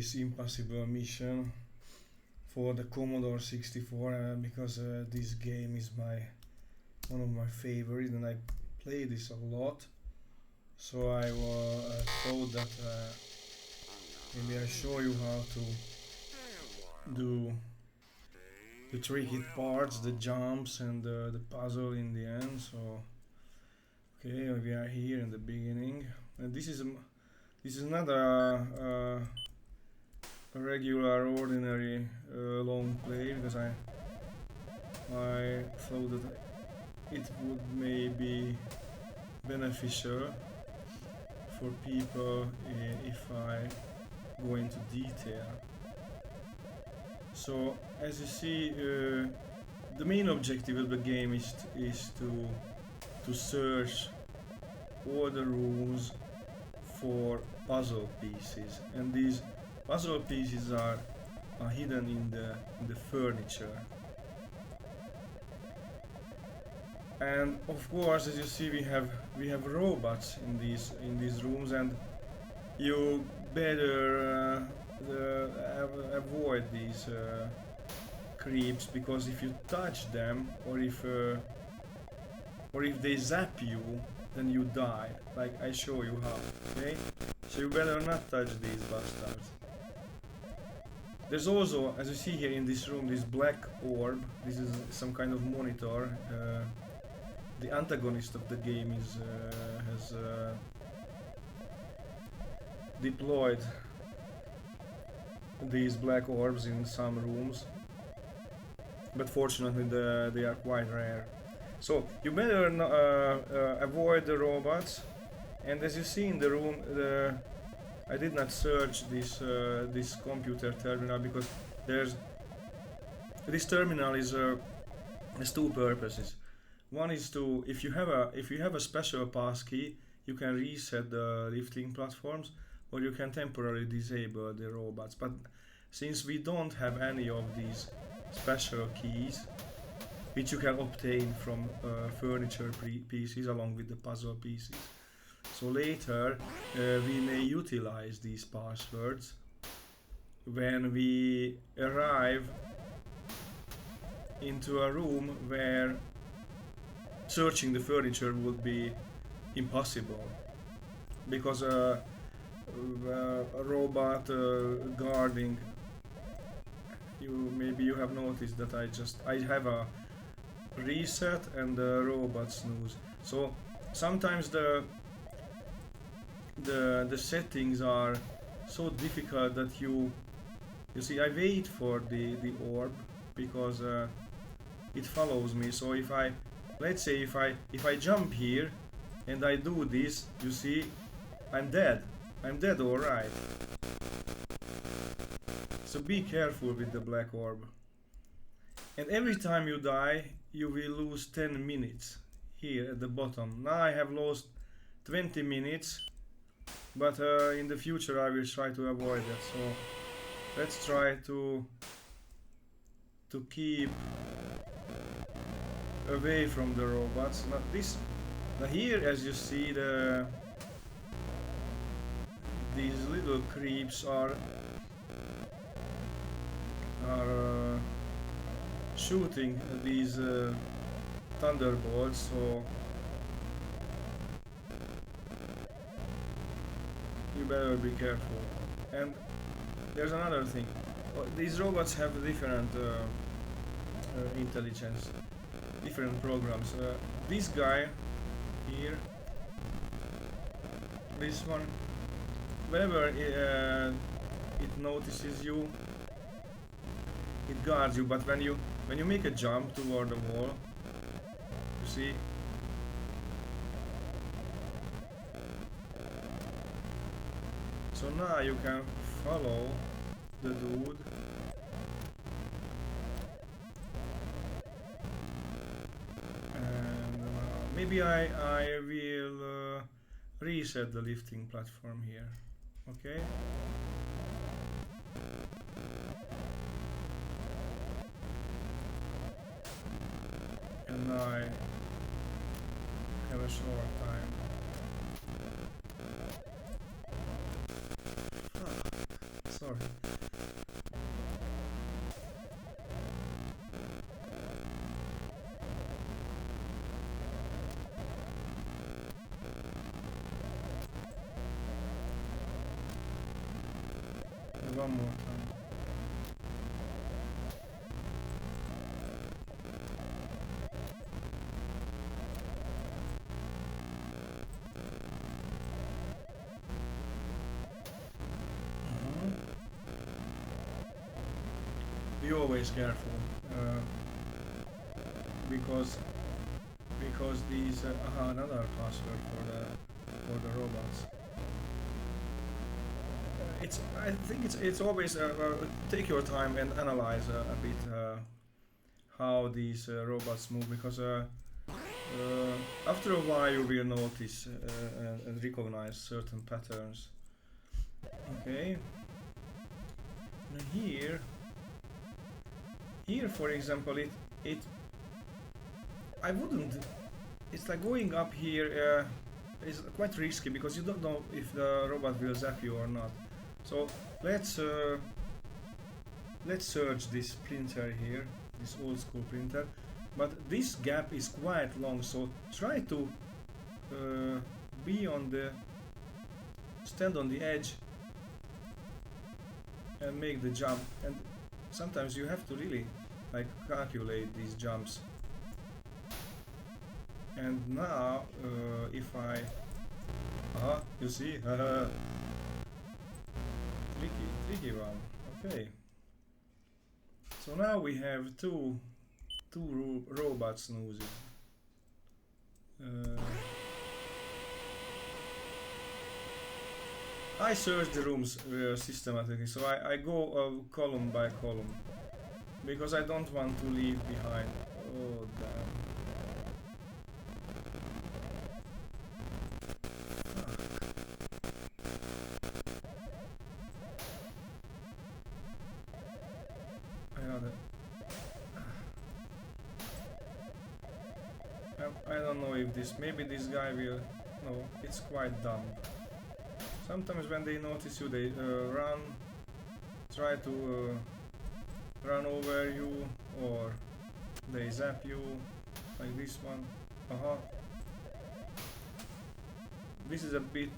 this impossible mission for the Commodore 64 because this game is one of my favorites and I play this a lot. So I thought that maybe I show you how to do the tricky parts, the jumps and the puzzle in the end. So okay, we are here in the beginning, and this is not a regular ordinary long play, because I thought that it would maybe beneficial for people if I go into detail. So as you see, the main objective of the game is to search all the rooms for puzzle pieces, and these puzzle pieces are hidden in the furniture. And of course, as you see, we have robots in these rooms, and you better avoid these creeps, because if you touch them, or if they zap you, then you die. Like I show you how. Okay, so you better not touch these bastards. There's also, as you see here in this room, this black orb. This is some kind of monitor. The antagonist of the game has deployed these black orbs in some rooms, but fortunately they are quite rare. So you better avoid the robots. And as you see in the room, I did not search this computer terminal, because this terminal has two purposes. One is to, if you have a special pass key, you can reset the lifting platforms, or you can temporarily disable the robots. But since we don't have any of these special keys, which you can obtain from furniture pieces along with the puzzle pieces, so later we may utilize these passwords when we arrive into a room where searching the furniture would be impossible, because a robot guarding you. Maybe you have noticed that I have a reset and the robot snooze. So sometimes the settings are so difficult that you see, I wait for the orb, because it follows me. So if let's say if I jump here and I do this, you see, I'm dead. Alright. So be careful with the black orb. And every time you die, you will lose 10 minutes here at the bottom. Now I have lost 20 minutes, but in the future I will try to avoid that. So let's try to keep away from the robots. Now here, as you see, these little creeps are shooting these thunderbolts, so you better be careful. And there's another thing. These robots have different intelligence, different programs. This guy here, this one, whenever it notices you, it guards you. But when you make a jump toward the wall, you see, so now you can follow the dude. And maybe I will reset the lifting platform here. Okay. And I have a short time. So sorry. And one more time. Be always careful, because these another password for the robots. I think it's always take your time and analyze a bit how these robots move, because after a while you will notice and recognize certain patterns. Okay, and here for example I wouldn't, it's like going up here is quite risky, because you don't know if the robot will zap you or not. So let's search this printer here, this old school printer, but this gap is quite long, so try to stand on the edge and make the jump. And sometimes you have to really like calculate these jumps. And now if I you see, tricky one. Okay, so now we have two robots snoozing. I search the rooms systematically, so I go column by column, because I don't want to leave behind. Oh damn. I don't know if maybe this guy will, no, it's quite dumb. Sometimes when they notice you, they try to run over you, or they zap you, like this one. This is a bit,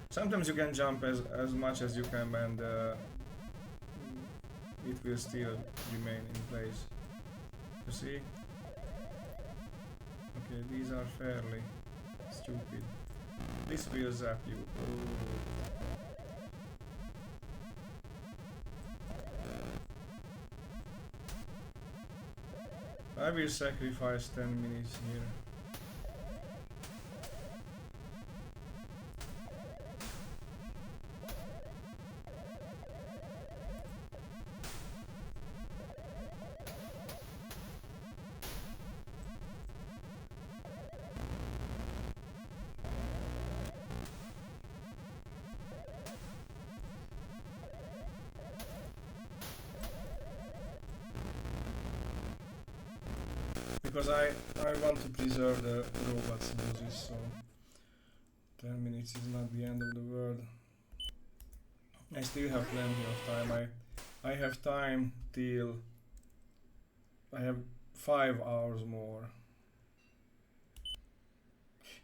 sometimes you can jump as much as you can, and it will still remain in place. You see? Okay, these are fairly stupid. This will zap you. I will sacrifice 10 minutes here. Because I want to preserve the robot's noses, so 10 minutes is not the end of the world. I still have plenty of time. I have time till I have 5 hours more.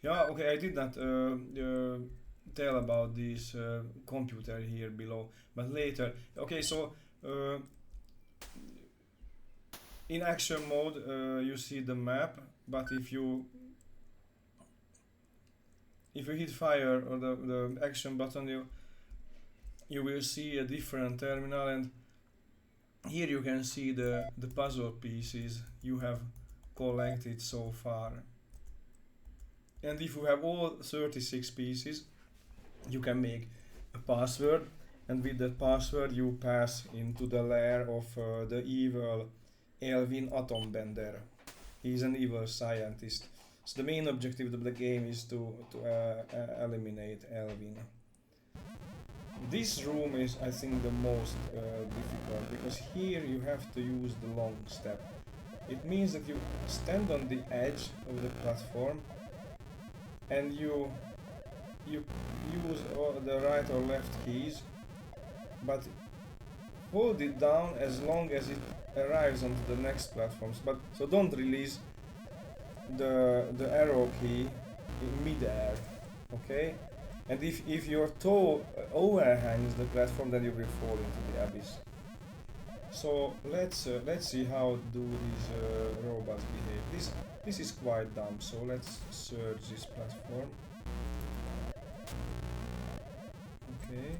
Yeah, okay, I did not tell about this computer here below, but later. Okay, so in action mode you see the map, but if you hit fire or the action button, you will see a different terminal, and here you can see the puzzle pieces you have collected so far. And if you have all 36 pieces, you can make a password, and with that password you pass into the lair of the evil Elvin Atombender. He's an evil scientist. So the main objective of the game is to eliminate Elvin. This room is, I think, the most difficult, because here you have to use the long step. It means that you stand on the edge of the platform and you use the right or left keys but hold it down as long as it arrives onto the next platforms. But so don't release the arrow key in mid-air, okay? And if your toe overhangs the platform, then you will fall into the abyss. So let's see how do these robots behave. This is quite dumb. So let's search this platform. Okay.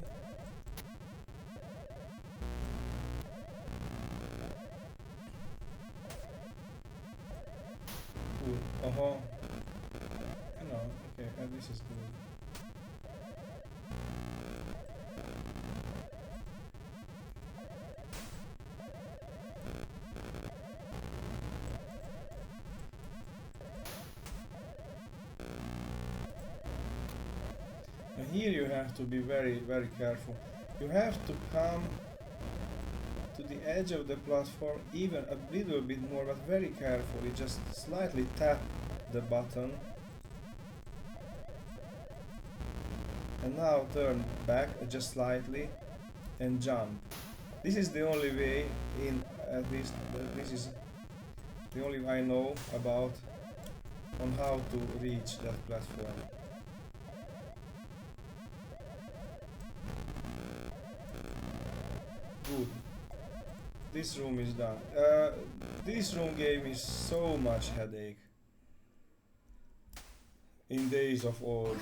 Cool. No. Okay. This is good. And here you have to be very careful. You have to come to the edge of the platform even a little bit more, but very carefully. Just slightly tap the button. And now turn back just slightly and jump. This is the only way in, at least this is the only way I know about on how to reach that platform. Good. This room is done. This room gave me so much headache in days of old.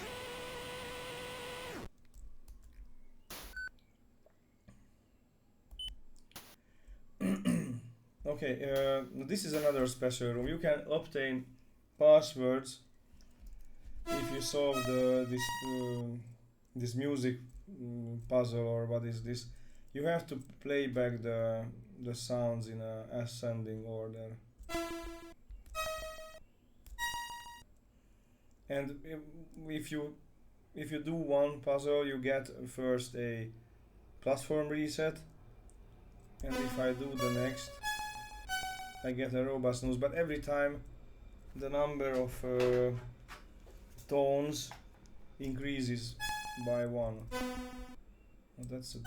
Okay, this is another special room. You can obtain passwords if you solve this music puzzle, or what is this? You have to play back the sounds in a ascending order. And if you do one puzzle, you get first a platform reset, and if I do the next, I get a robust snooze. But every time the number of tones increases by one. Oh, that's a bit.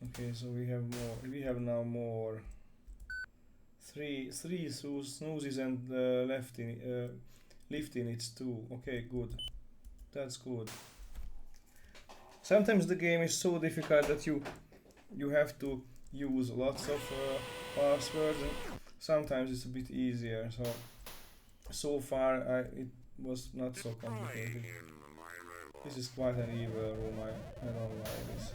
Okay, so we have more. We have now more. Three snoozes and lifting. It's 2. Okay, good. That's good. Sometimes the game is so difficult that you have to use lots of passwords, and sometimes it's a bit easier. So far it was not so complicated. This is quite an evil room. I don't like this.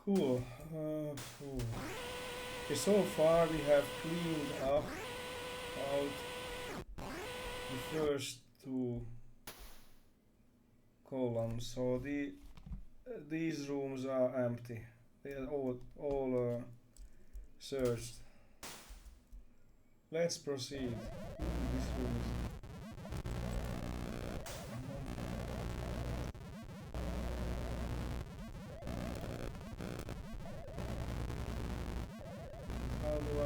Cool. Okay, so far we have cleaned up out the first 2 columns. So these rooms are empty. They are all searched. Let's proceed. This room is. How do I?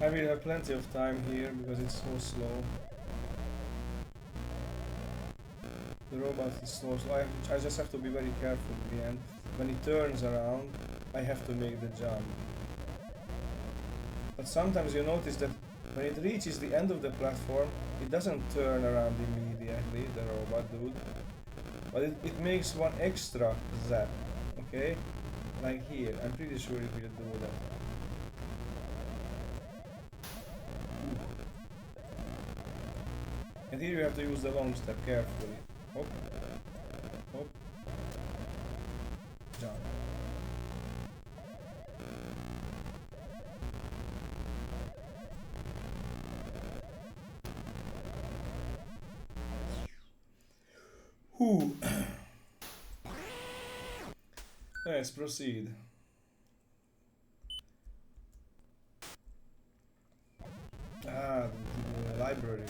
I will have plenty of time here because it's so slow. The robot is slow, so I just have to be very careful at the end. When it turns around, I have to make the jump. But sometimes you notice that when it reaches the end of the platform, it doesn't turn around immediately, the robot dude. But it makes one extra zap, okay? Like here, I'm pretty sure it will do that. And here you have to use the long step carefully. Hop, hop, jump. Whew. Let's proceed. Ah, the library.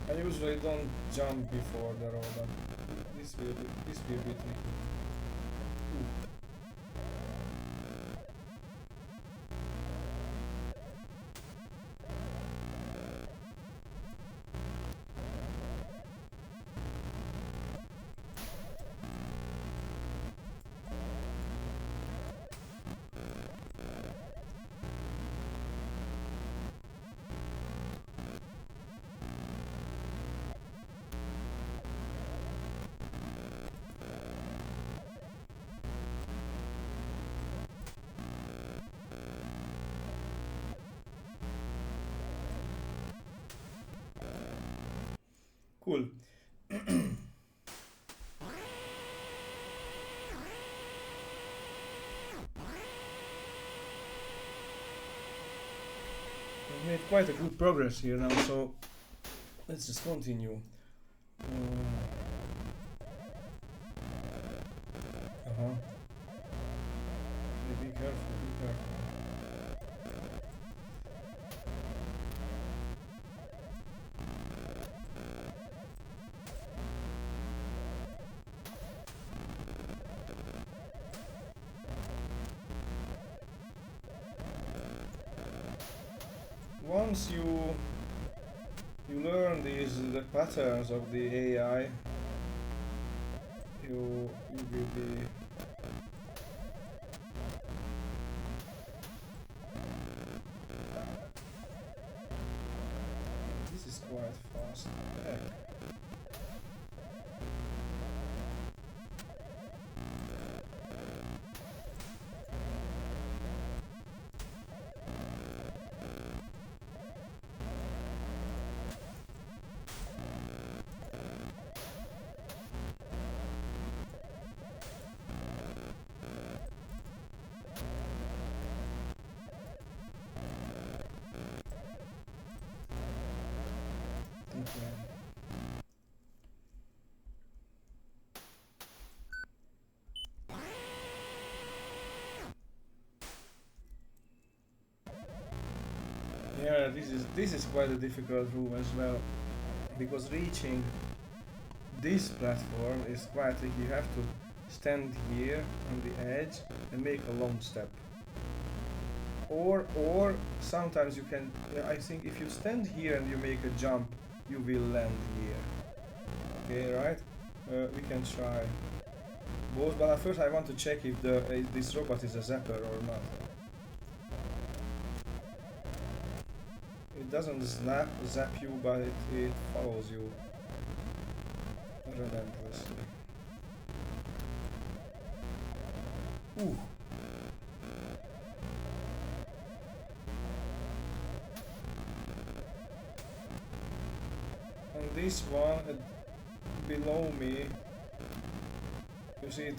I usually don't jump before the robot. This will be a bit tricky. Ooh. Cool. We've made quite a good progress here now, so let's just continue. Be careful, be careful. Once you learn the patterns of the AI, you will be this is quite fast. Heck. Yeah, this is quite a difficult room as well, because reaching this platform is quite tricky. You have to stand here on the edge and make a long step. Or sometimes you can, I think if you stand here and you make a jump, you will land here. Okay, right? We can try both, but first I want to check if this robot is a zapper or not. It doesn't zap you, but it follows you relentlessly. Ooh. And this one below me, you see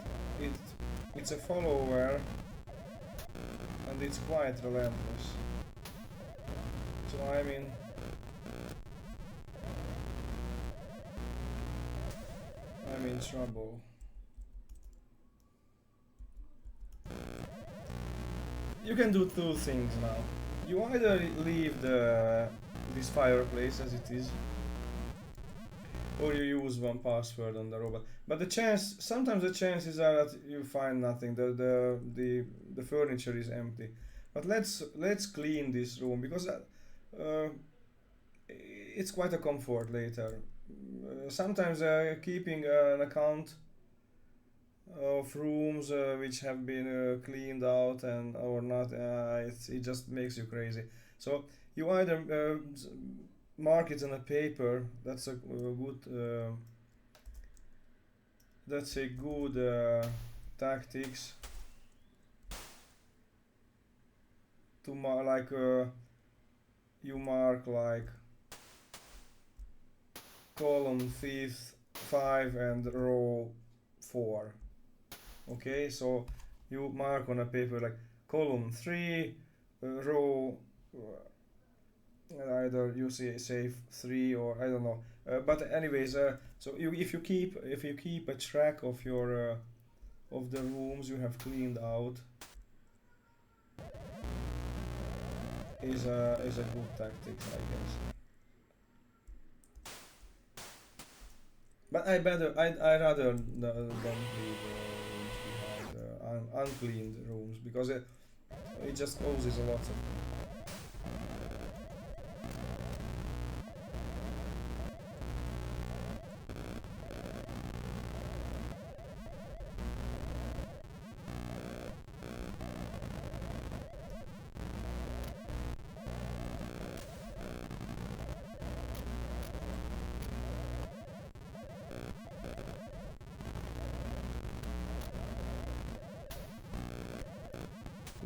it's a follower, and and it's quite relentless. So I'm in trouble. You can do two things now. You either leave this fireplace as it is, or you use one password on the robot. But sometimes the chances are that you find nothing. The furniture is empty. But let's clean this room, because it's quite a comfort later. Sometimes keeping an account of rooms which have been cleaned out and or not, it just makes you crazy. So you either mark it on a paper. That's a good tactics to you mark like column 5 and row 4. Okay, so you mark on a paper like column 3, row either you say 3 or I don't know. But anyways, so if you keep a track of your of the rooms you have cleaned out, is a good tactic, I guess. But I rather don't leave rooms behind, uncleaned rooms, because it just causes a lot of.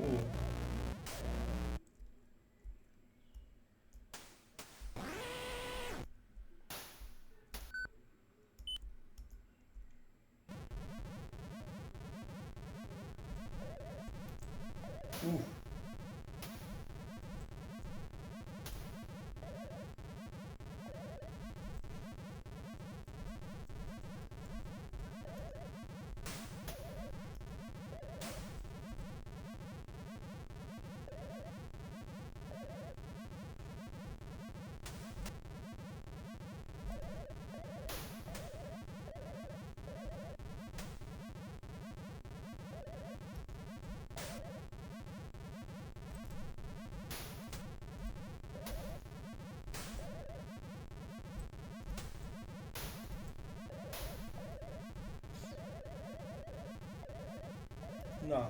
Ooh. Ooh. No.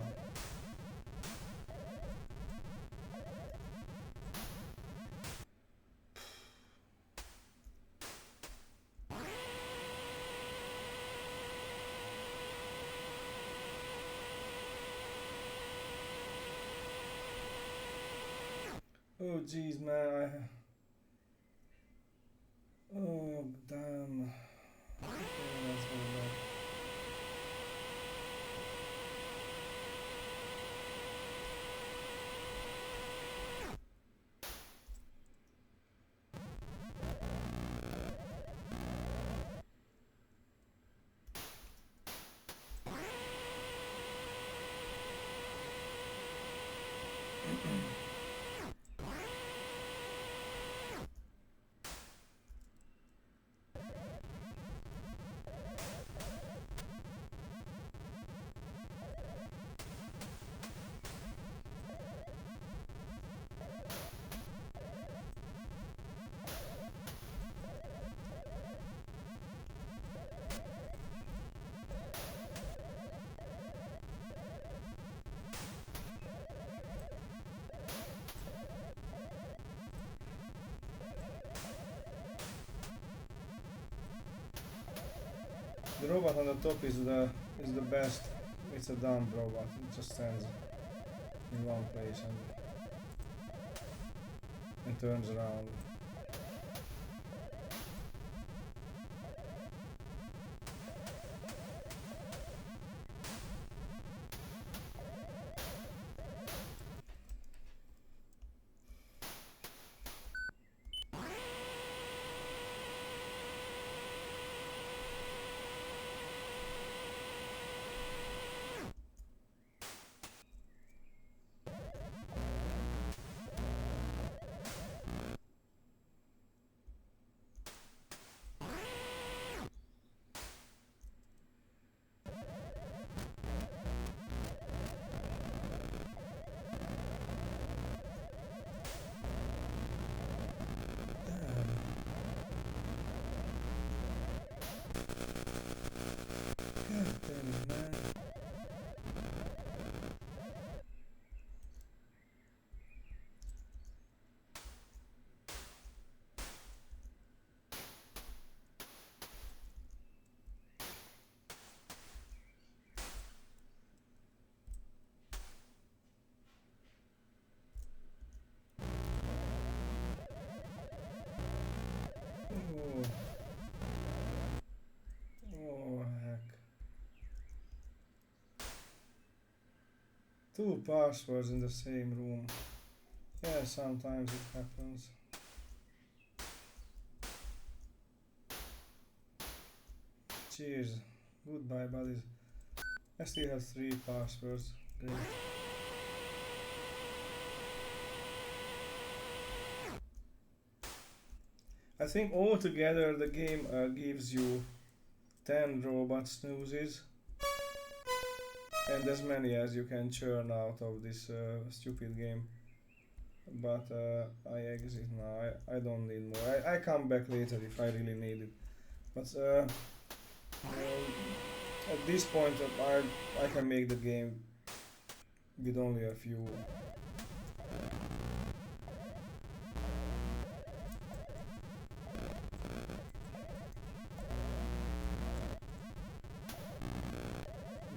Oh jeez, man. Oh damn. Okay, let's go back. The robot on the top is the best. It's a dumb robot. It just stands in one place and turns around. Two passwords in the same room. Yeah, sometimes it happens. Cheers. Goodbye, buddies. I still have 3 passwords. Great. I think altogether the game gives you 10 robot snoozes and as many as you can churn out of this stupid game. But I exit now. I don't need more. I come back later if I really need it. But at this point, I can make the game with only a few.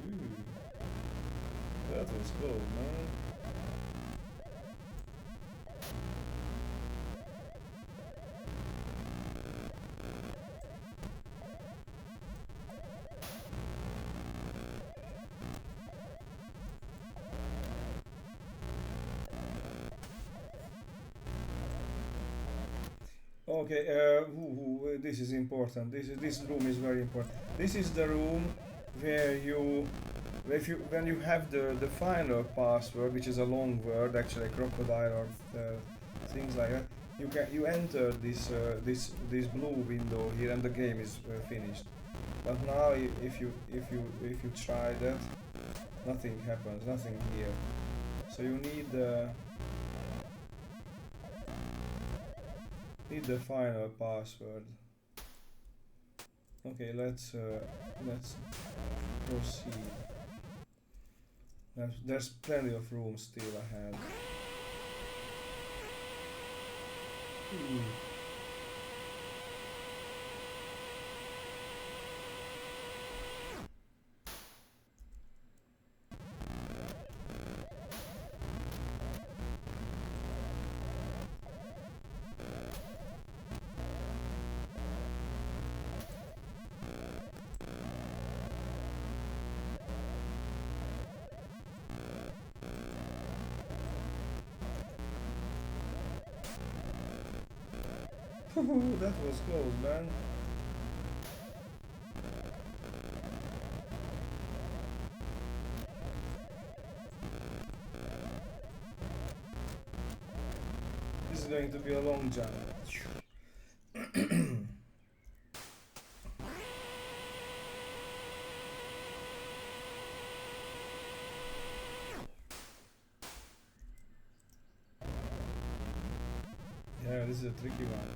Ooh, that was cool, man. Okay, this is important. This room is very important. This is the room where you, when you have the final password, which is a long word, actually crocodile or things like that. You enter this blue window here, and the game is finished. But now, if you try that, nothing happens. Nothing here. So you need the final password. Okay, let's proceed. There's plenty of room still ahead. Ooh. That was close, man. This is going to be a long jump. Yeah, this is a tricky one.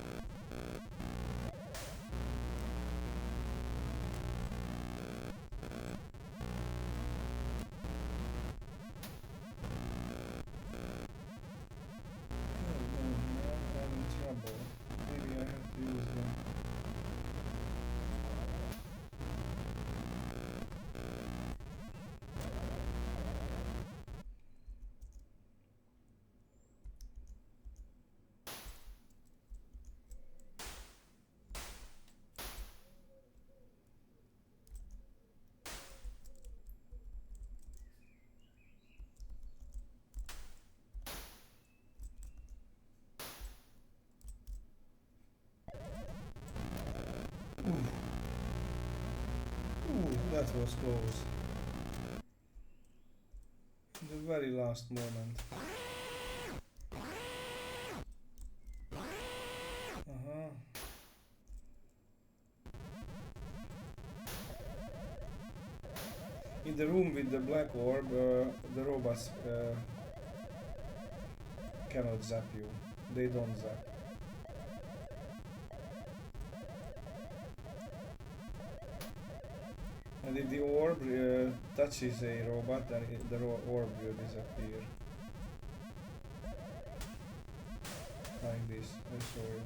Ooh, that was close. The very last moment. In the room with the black orb, the robots cannot zap you. They don't zap. And if the orb touches a robot, then the orb will disappear. Like this, I show you.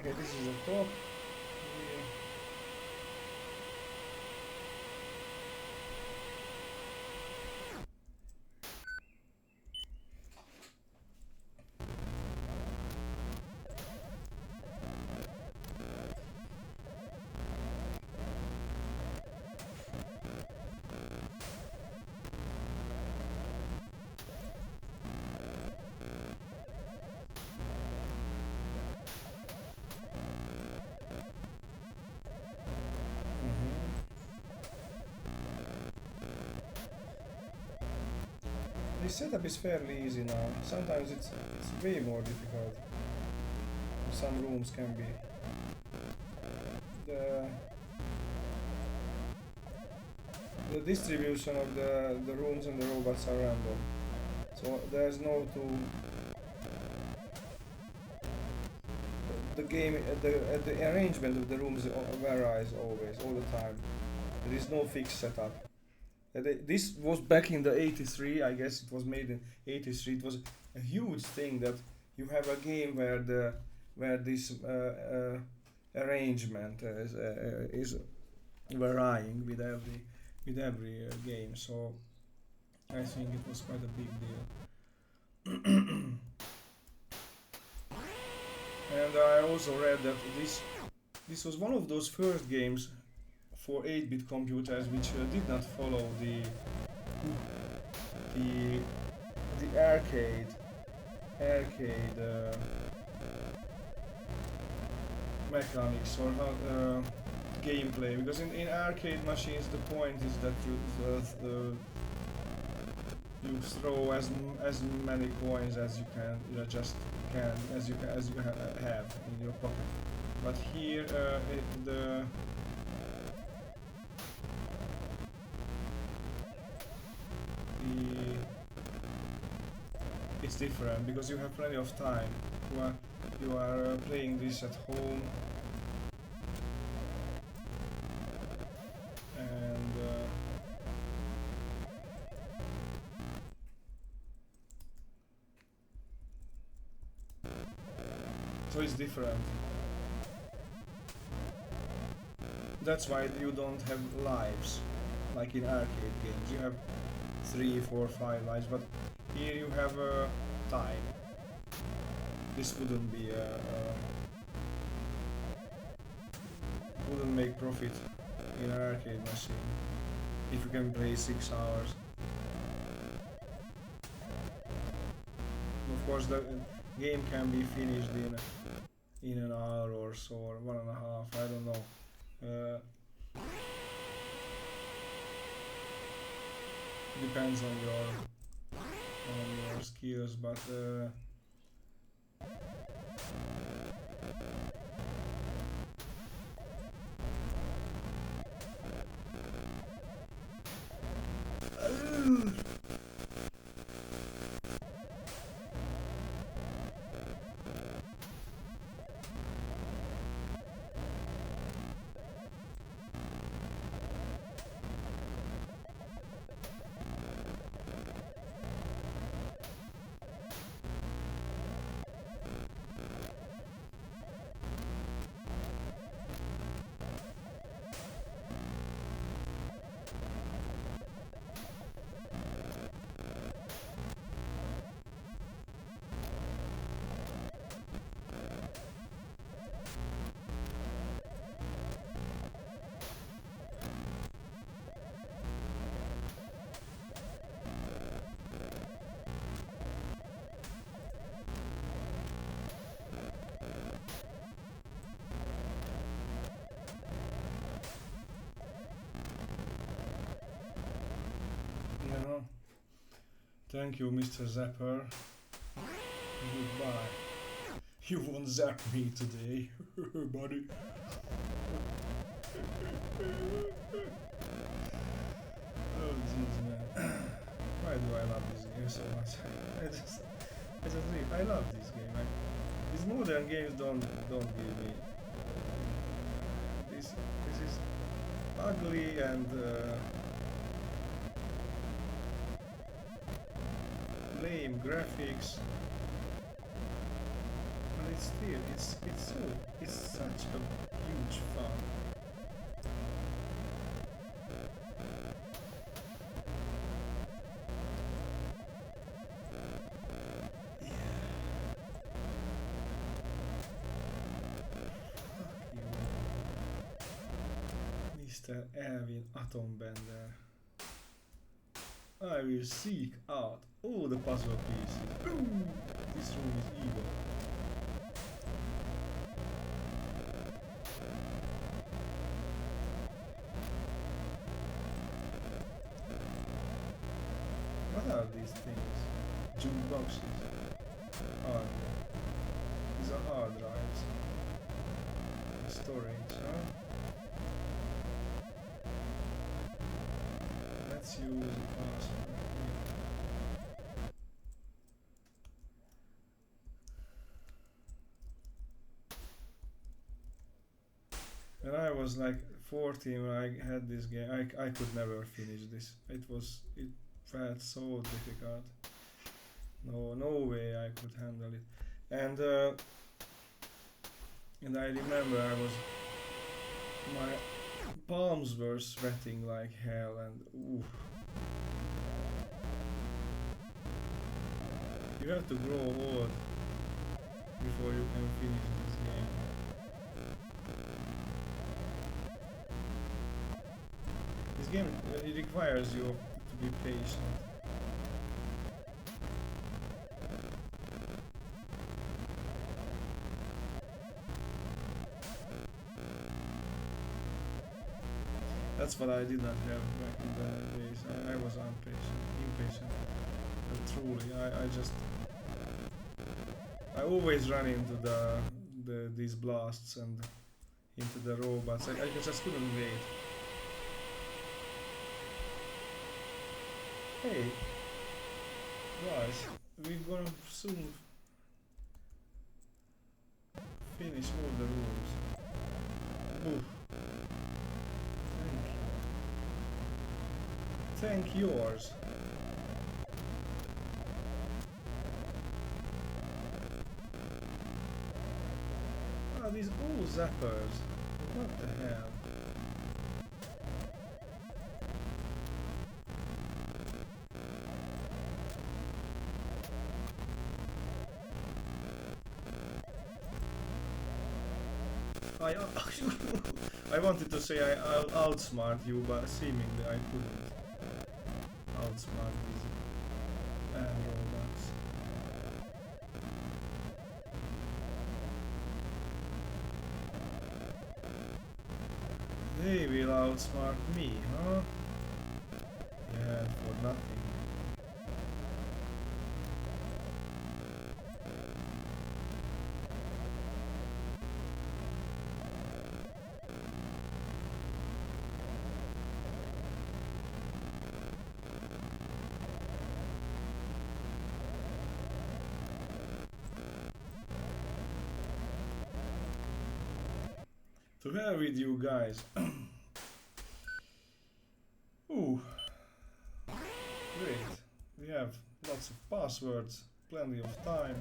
Okay, this is the top. This setup is fairly easy now. Sometimes it's way more difficult. Some rooms can be. The distribution of the rooms and the robots are random. So there's no to the game the arrangement of the rooms varies always all the time. There is no fixed setup. This was back in the 83, I guess it was made in 83. It was a huge thing that you have a game where this arrangement is varying with every game. So I think it was quite a big deal. And I also read that this was one of those first games for 8-bit computers which did not follow the arcade mechanics or how gameplay, because in arcade machines the point is that you throw as many coins as you have in your pocket. But here it's different because you have plenty of time. You are playing this at home, and so it's different. That's why you don't have lives like in arcade games. You have 3, 4, 5 lives, but here you have time. This wouldn't be wouldn't make profit in an arcade machine if you can play 6 hours. Of course, the game can be finished in an hour or so, or 1.5. I don't know. Depends on your skills, but thank you, Mr. Zapper. Goodbye. You won't zap me today, buddy. Oh jeez, man. Why do I love this game so much? I love this game. These modern games don't give me. This is ugly and lame graphics. still, it's such a huge fun. Mr. Elvin Atombender. I will seek out all the puzzle pieces. Ooh, this room is evil. What are these things? Jukeboxes. Hard. These are hard drives. Storage, huh? Let's use a password here. When I was like 14, when I had this game, I could never finish this. It felt so difficult. No way I could handle it. And I remember my palms were sweating like hell, and ooh. You have to grow old before you can finish this game. This game, it requires you to be patient. That's what I did not have back in the days. I was impatient. But truly, I always run into these blasts and into the robots. I just couldn't wait. Hey, guys, we're gonna soon finish all the rooms. Oof. Thank yours. Ah, these all zappers. What the hell? I wanted to say I'll outsmart you, but seemingly I couldn't outsmart these robots. They will outsmart me, huh? Yeah, for nothing. To hell with you guys. Ooh. Great. We have lots of passwords, plenty of time.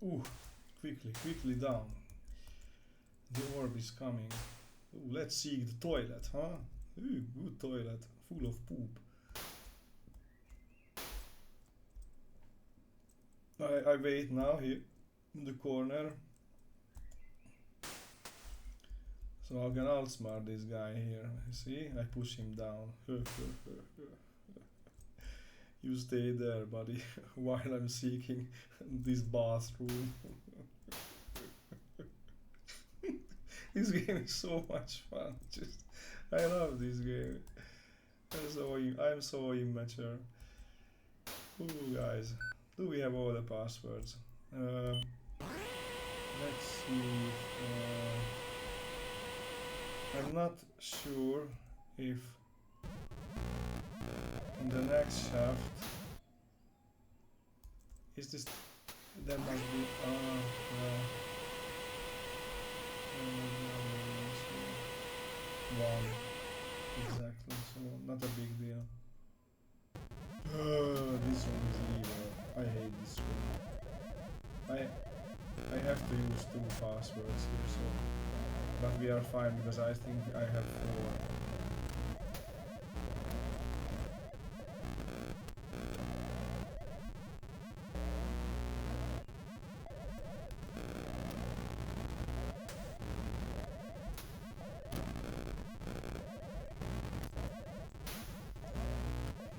Ooh, quickly down. The orb is coming. Ooh, let's seek the toilet, huh? Ooh, good toilet, full of poop. I wait now here in the corner. So I can outsmart this guy here. See, I push him down. You stay there, buddy, while I'm seeking this bathroom. This game is so much fun. Just, I love this game. I'm so immature. Ooh, guys, do we have all the passwords? Let's see. I'm not sure if in the next shaft is this. There must be. One exactly. So not a big deal. This one is evil. I hate this one. I have to use 2 passwords here, so but we are fine because I think I have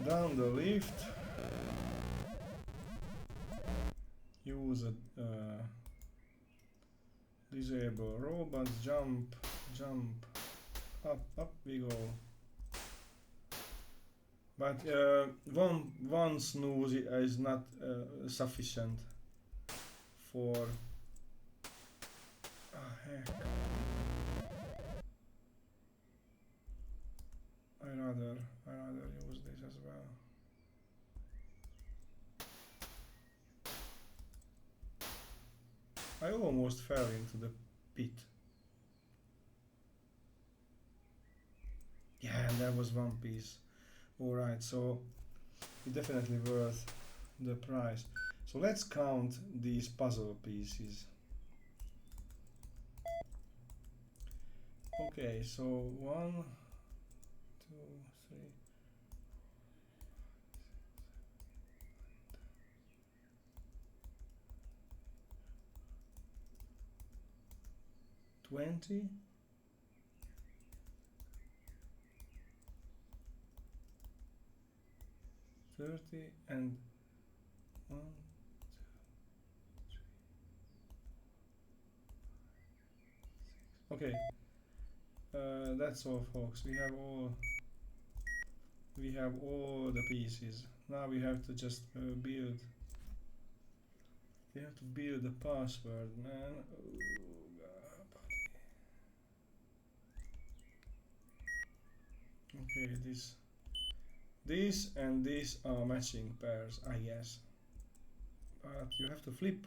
4. Down the lift. Use a disable robots. Jump, up we go. But one snooze is not sufficient for. Heck. I rather use this as well. I almost fell into the pit. Yeah, and there was 1 piece. Alright, so it's definitely worth the price. So let's count these puzzle pieces. Okay, so 1, 2, 3. 20. 30 and 1, 2, 3, 4, 5, 6. Okay, that's all, folks. We have all the pieces. Now we have to just build. We have to build the password, man. Oh, God, buddy. Okay, this and this are matching pairs, I guess. But you have to flip.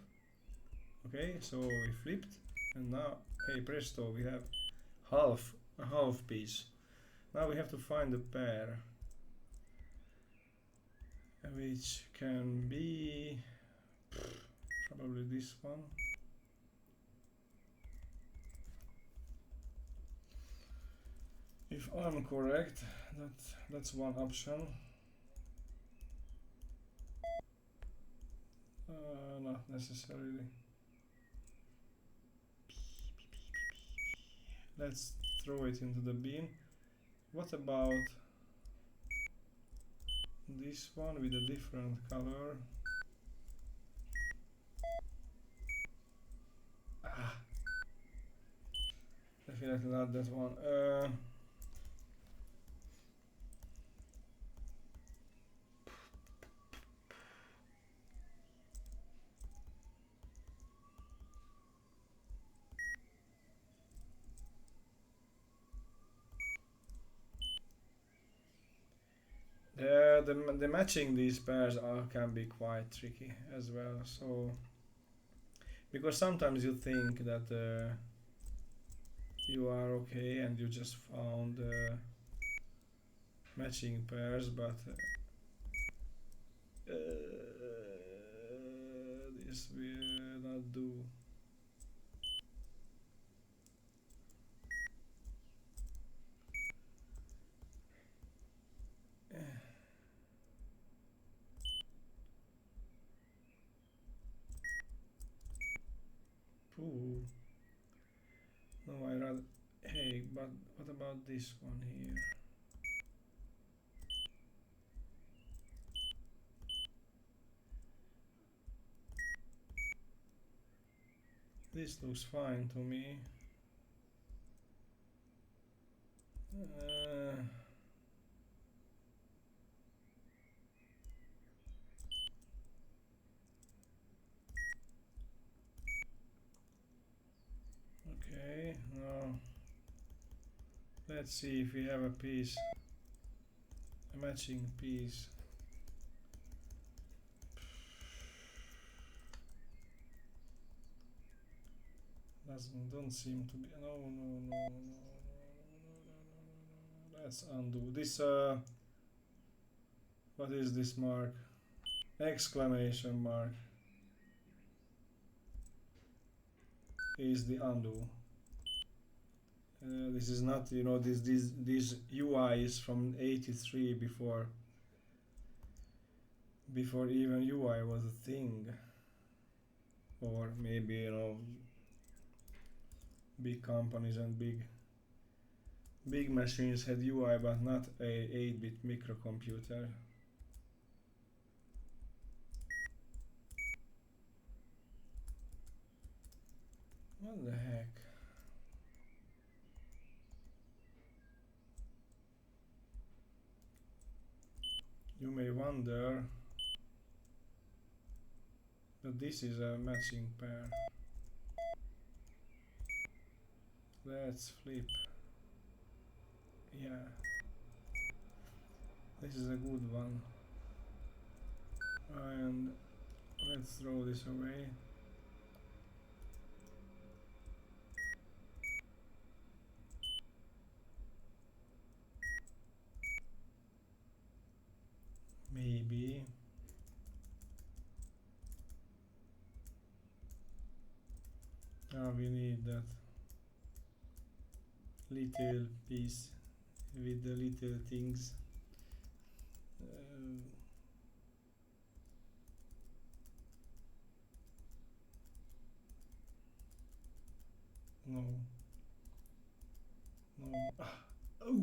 Okay, so we flipped, and now, hey presto, we have a half piece. Now we have to find a pair, which can be probably this one. If I'm correct, that's one option. Not necessarily. Let's throw it into the bin. What about this one with a different color? Definitely not that one. The matching these pairs can be quite tricky as well. So because sometimes you think that you are okay and you just found matching pairs, but this will not do. Ooh. No, I rather. Hey, make, but what about this one here? This looks fine to me. Okay, now let's see if we have a piece, a matching piece. Don't seem to be. No. Let's undo this. What is this mark? Exclamation mark is the undo. This is not, you know, this UI is from '83, before even UI was a thing, or maybe, you know, big companies and big machines had UI, but not a 8-bit microcomputer. What the heck? You may wonder, but this is a matching pair. Let's flip. Yeah, this is a good one. And let's throw this away. Maybe. We need that little piece with the little things. No. Oh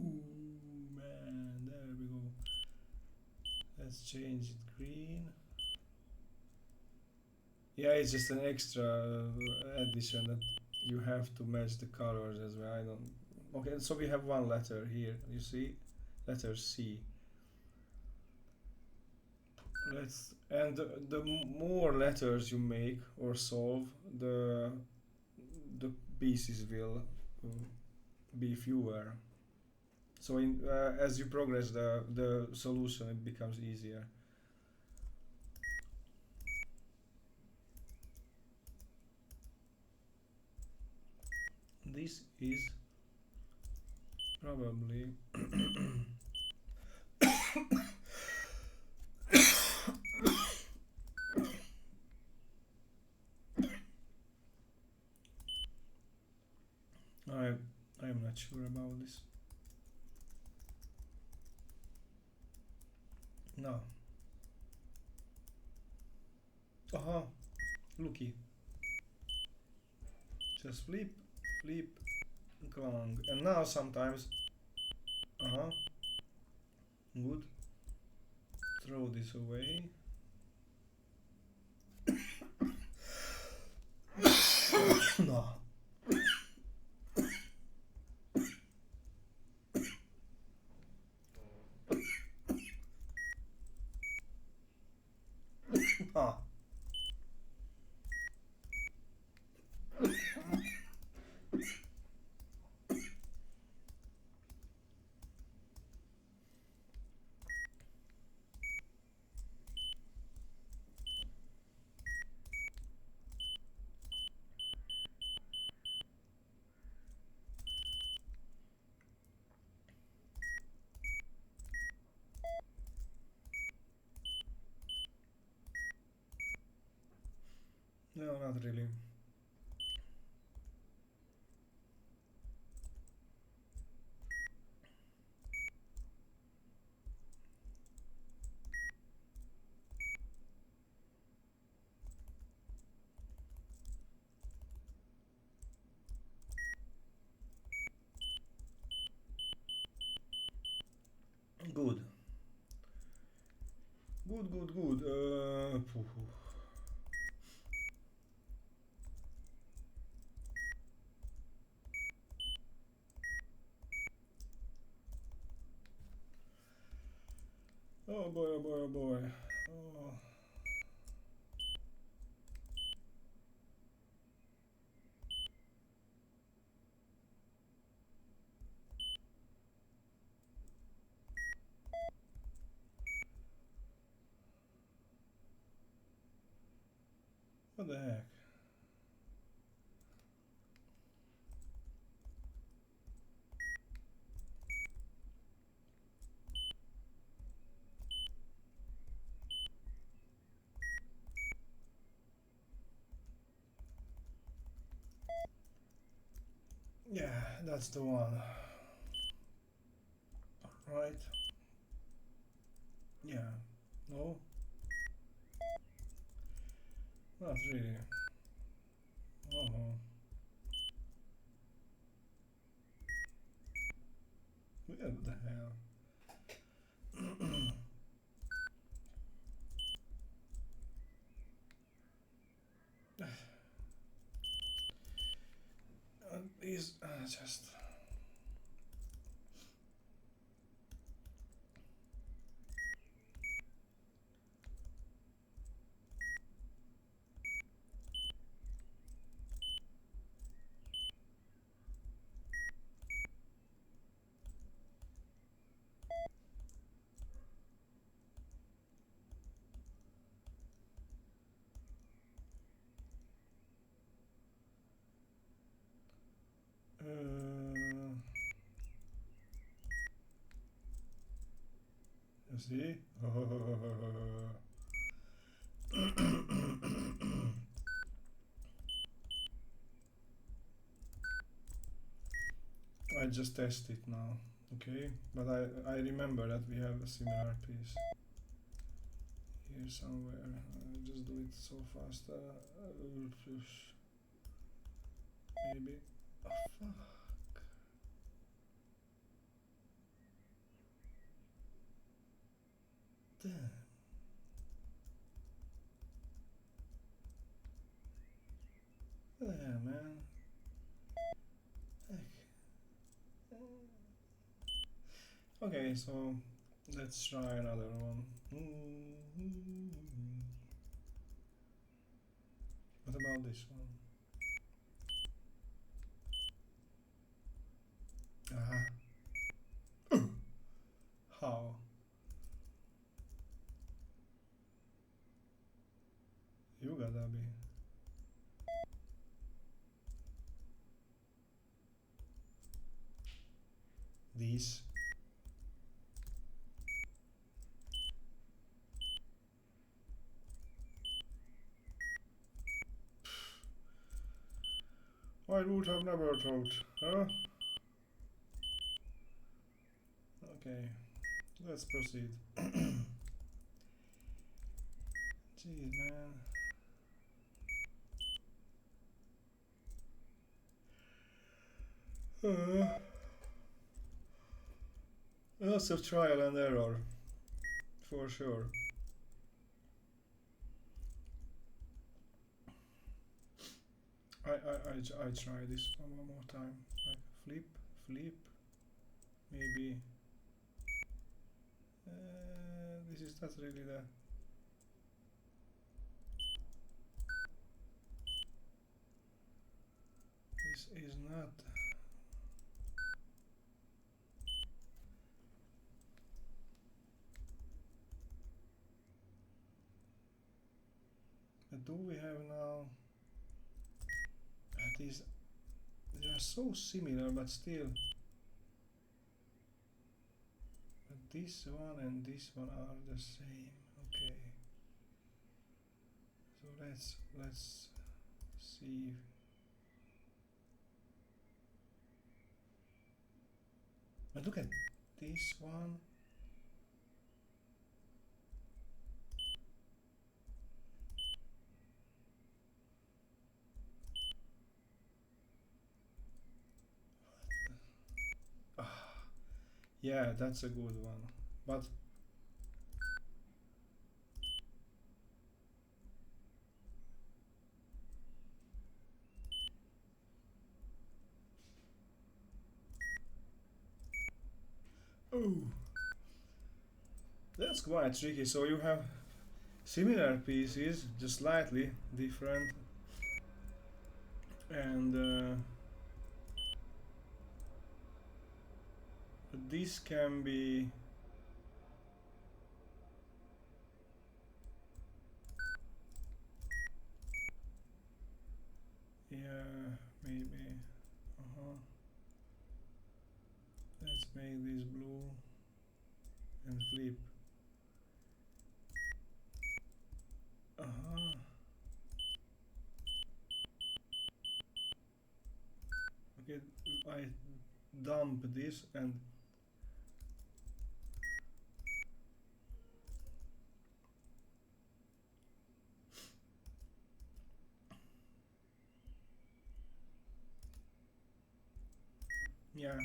man, there we go. Let's change it green. Yeah, it's just an extra addition that you have to match the colors as well. I don't. Okay, so we have one letter here. You see, letter C. The more letters you make or solve, the pieces will be fewer. So as you progress the solution, it becomes easier. This is probably I'm not sure about this. No. Looky. Just flip, gong. And now sometimes, good. Throw this away. No. No, not really. good. Oh boy, oh boy, oh boy. Oh. What the heck? Yeah, that's the one. Right? Yeah. No? Not really. Oh. What the hell? These just. You see? I just test it now, okay? But I remember that we have a similar piece here somewhere. I just do it so fast. Maybe. Oh, fuck. Damn. Yeah, man. Heck. Okay, so let's try another one. What about this one? How? You gotta be. These. I would have never thought, huh? Okay, let's proceed. Jeez, man. Lots of trial and error, for sure. I try this one more time. Like flip, maybe. This is not really the. This is not. But do we have now? These they are so similar, but still. But this one and this one are the same. Okay. So let's see. But look at this one. Yeah, that's a good one. But Oh, that's quite tricky. So you have similar pieces, just slightly different, and this can be. Yeah, maybe. Let's make this blue and flip. Okay, I dump this and yeah.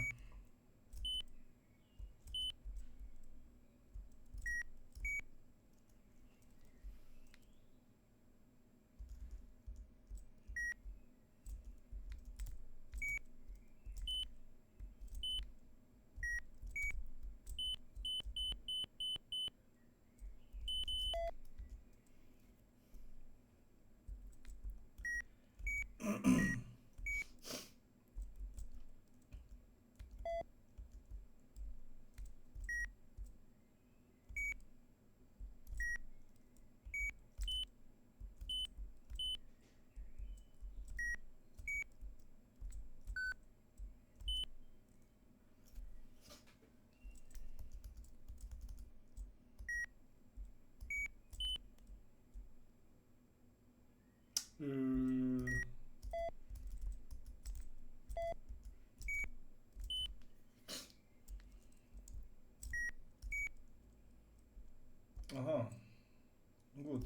Good.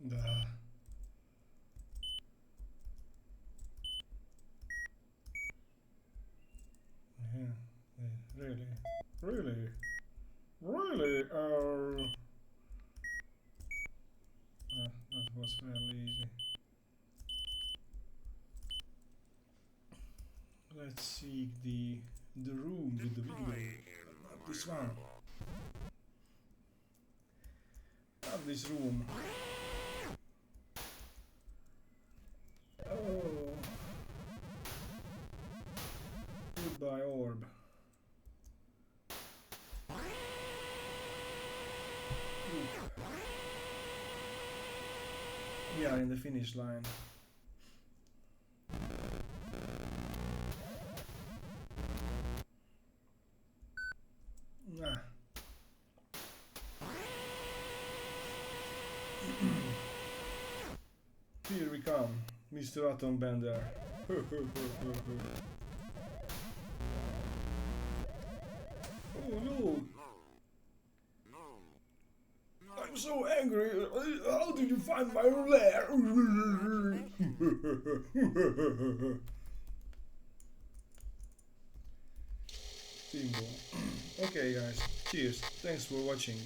Duh. Yeah, really, really, really. That was fairly easy. Let's seek the room with the video. Not this one. Not this room. Oh. Goodbye, orb. We are in the finish line. Nah. Here we come, Mr. Atom Bender. Oh no! I'm so angry! How did you find my lair? Bingo. Okay guys, cheers. Thanks for watching.